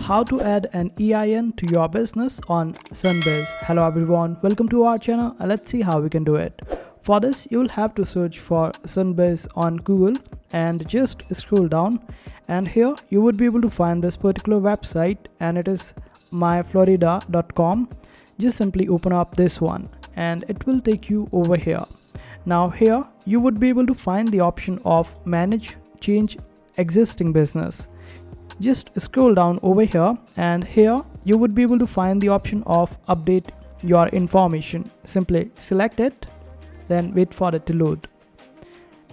How to add an EIN to your business on Sunbiz. Hello everyone, welcome to our channel and let's see how we can do it. For this, you will have to search for Sunbiz on Google and just scroll down, and here you would be able to find this particular website, and it is myflorida.com. Just simply open up this one and it will take you over here. Now here you would be able to find the option of manage change existing business. Just scroll down over here, and here you would be able to find the option of update your information. Simply select it, then wait for it to load.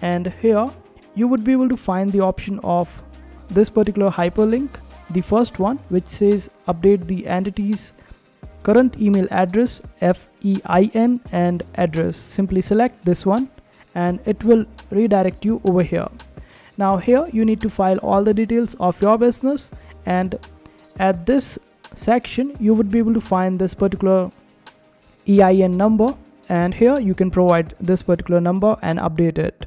And here you would be able to find the option of this particular hyperlink, the first one, which says update the entity's current email address, EIN and address. Simply select this one and it will redirect you over here. Now here you need to file all the details of your business, and at this section you would be able to find this particular EIN number, and here you can provide this particular number and update it.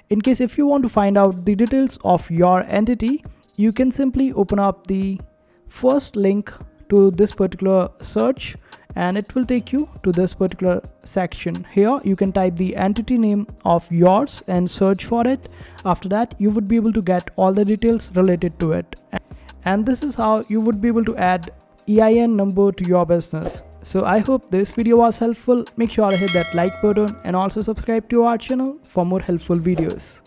In case if you want to find out the details of your entity, you can simply open up the first link to this particular search and it will take you to this particular section. Here you can type the entity name of yours and search for it. After that, you would be able to get all the details related to it, and this is how you would be able to add EIN number to your business. So I hope this video was helpful. Make sure to hit that like button and also subscribe to our channel for more helpful videos.